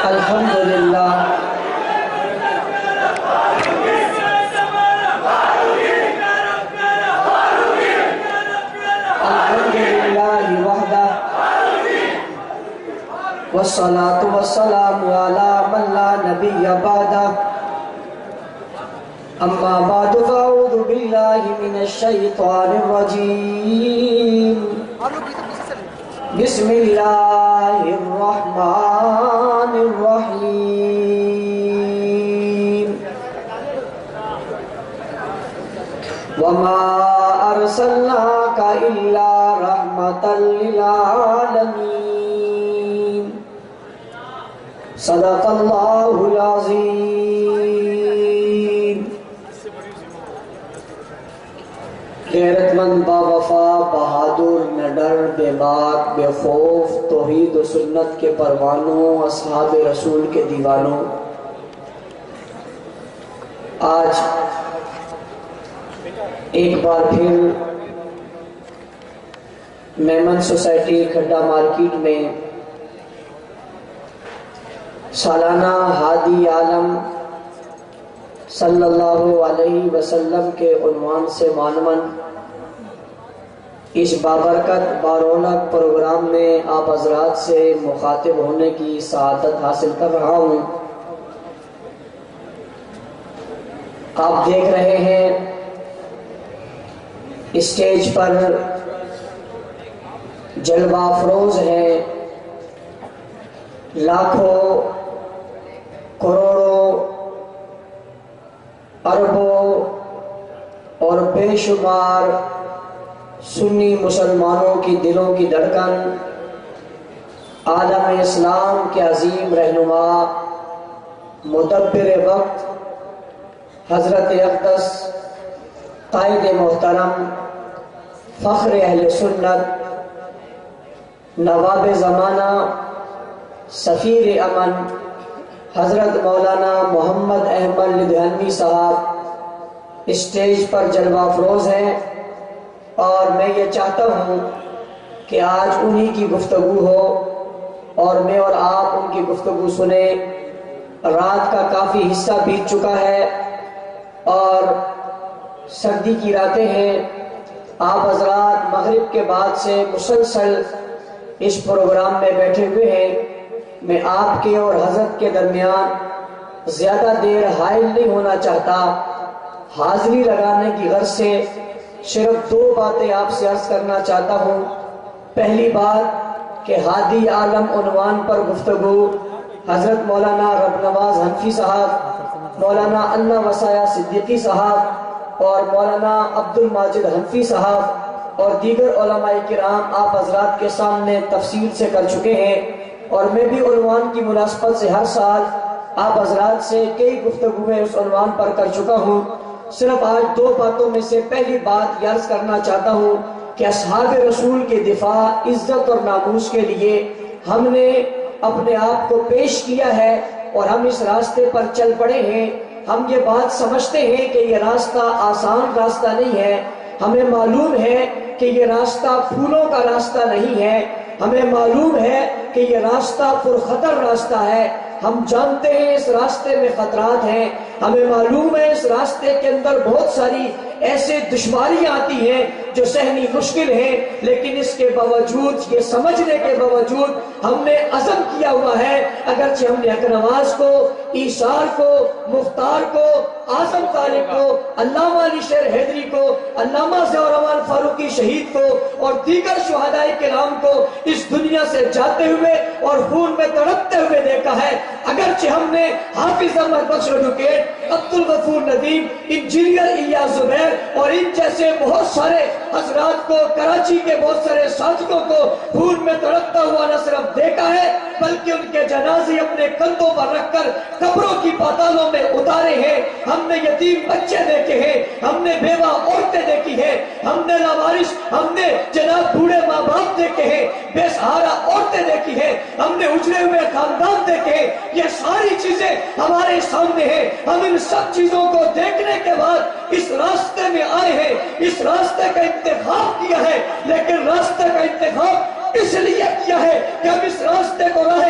الحمدللہ وحدہ والصلاة والسلام علی من لا نبی بعدہ اما بعد فاعوذ باللہ من الشیطان الرجیم بسم اللہ الرحمن الرحیم وما ارسلناک الا رحمتا للعالمین صدق اللہ العظیم۔ غیرت مند با وفا بہادر نڈر بے باک بے خوف توحید و سنت کے پروانوں اصحاب رسول کے دیوانوں، آج ایک بار پھر میمن سوسائٹی کھڈا مارکیٹ میں سالانہ ہادی عالم صلی اللہ علیہ وسلم کے عنوان سے معنون اس بابرکت بارونق پروگرام میں آپ حضرات سے مخاطب ہونے کی سعادت حاصل کر رہا ہوں۔ آپ دیکھ رہے ہیں اسٹیج پر جلوہ افروز ہیں، لاکھوں کروڑوں اربوں اور بے شمار سنی مسلمانوں کی دلوں کی دھڑکن عالم اسلام کے عظیم رہنما مدبر وقت حضرت اقدس قائد محترم فخر اہل سنت نواب زمانہ سفیر امن حضرت مولانا محمد احمد لدھیانوی صاحب اسٹیج پر جلوہ افروز ہیں، اور میں یہ چاہتا ہوں کہ آج انہی کی گفتگو ہو اور میں اور آپ ان کی گفتگو سنیں۔ رات کا کافی حصہ بیت چکا ہے اور سردی کی راتیں ہیں، آپ حضرات مغرب کے بعد سے مسلسل اس پروگرام میں بیٹھے ہوئے ہیں۔ میں آپ کے اور حضرت کے درمیان زیادہ دیر حائل نہیں ہونا چاہتا، حاضری لگانے کی غرض سے صرف دو باتیں آپ سے عرض کرنا چاہتا ہوں۔ پہلی بات کہ ہادی عالم عنوان پر گفتگو حضرت مولانا رب نواز حنفی صاحب، مولانا اللہ وسایہ صدیقی صاحب اور مولانا عبد الماجد حنفی صاحب اور دیگر علماء کرام آپ حضرات کے سامنے تفصیل سے کر چکے ہیں، اور میں بھی عنوان کی مناسبت سے ہر سال آپ حضرات سے کئی گفتگویں اس عنوان پر کر چکا ہوں۔ صرف آج دو باتوں میں سے پہلی بات یہ عرض کرنا چاہتا ہوں کہ اصحاب رسول کے دفاع عزت اور ناموس کے لیے ہم نے اپنے آپ کو پیش کیا ہے اور ہم اس راستے پر چل پڑے ہیں۔ ہم یہ بات سمجھتے ہیں کہ یہ راستہ آسان راستہ نہیں ہے، ہمیں معلوم ہے کہ یہ راستہ پھولوں کا راستہ نہیں ہے، ہمیں معلوم ہے کہ یہ راستہ پرخطر راستہ ہے، ہم جانتے ہیں اس راستے میں خطرات ہیں، ہمیں معلوم ہے اس راستے کے اندر بہت ساری ایسے دشواریاں آتی ہیں جو سہنی مشکل ہیں، لیکن اس کے باوجود یہ سمجھنے کے باوجود ہم نے عزم کیا ہوا ہے، اگرچہ ہم نے حق نواز کو، ایثار کو، مختار کو، اعظم طالب کو، علامہ علی شیر حیدری کو، علامہ ضیاء الرحمن فاروقی شہید کو اور دیگر شہداء کرام کو اس دنیا سے جاتے ہوئے اور خون میں تڑپتے ہوئے دیکھا ہے، اگرچہ ہم نے حافظ احمد بخش ایڈوکیٹ، عبدالغفور ندیم، انجینئر الیاس زبیر اور ان جیسے بہت سارے حضرات کو، کراچی کے بہت سارے ساتھیوں کو خون میں تڑپتا ہوا نہ صرف دیکھا ہے بلکہ ان کے جنازے اپنے کندھوں پر رکھ کر قبروں کی پاتالوں میں اتارے ہیں۔ ہم نے یتیم بچے دیکھے ہیں، ہم نے بیوہ عورتیں دیکھی ہیں، ہم نے لاوارث، ہم نے جناب بوڑھے ماں باپ دیکھے ہیں، بے سہارا عورتیں دیکھی ہیں، ہم نے اجڑے ہوئے خاندان دیکھے ہیں۔ یہ ساری چیزیں ہمارے سامنے ہیں، ہم ان سب چیزوں کو دیکھنے کے بعد اس راستے میں آئے ہیں، اس راستے کا انتخاب کیا ہے، لیکن راستے کا انتخاب اس لیے کیا ہے کہ ہم اس راستے کو راہ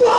2